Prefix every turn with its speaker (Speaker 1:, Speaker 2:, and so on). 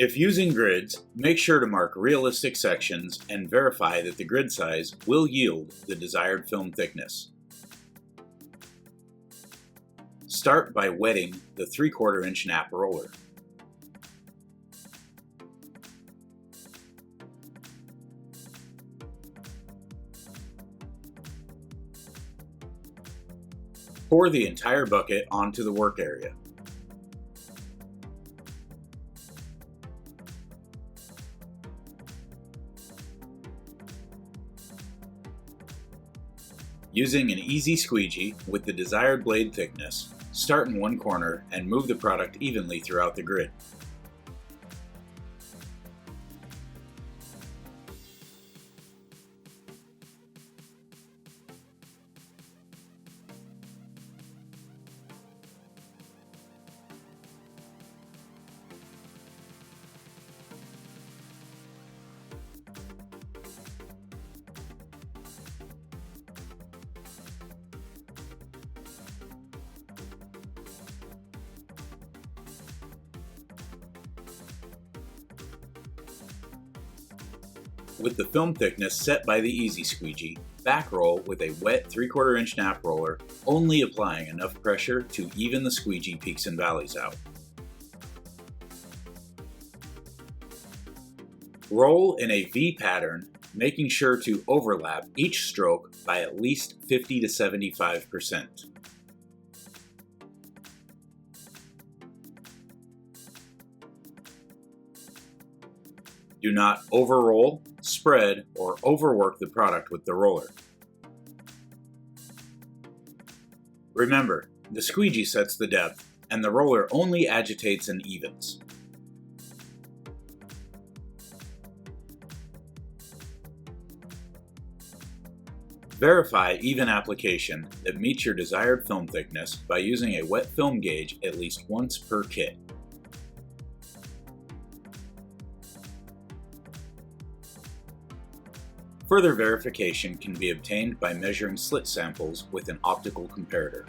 Speaker 1: If using grids, make sure to mark realistic sections and verify that the grid size will yield the desired film thickness. Start by wetting the 3/4 inch nap roller. Pour the entire bucket onto the work area. Using an easy squeegee with the desired blade thickness, start in one corner and move the product evenly throughout the grid. With the film thickness set by the easy squeegee, back roll with a wet 3/4 inch nap roller, only applying enough pressure to even the squeegee peaks and valleys out. Roll in a V pattern, making sure to overlap each stroke by at least 50 to 75%. Do not overroll, spread, or overwork the product with the roller. Remember, the squeegee sets the depth, and the roller only agitates and evens. Verify even application that meets your desired film thickness by using a wet film gauge at least once per kit. Further verification can be obtained by measuring slit samples with an optical comparator.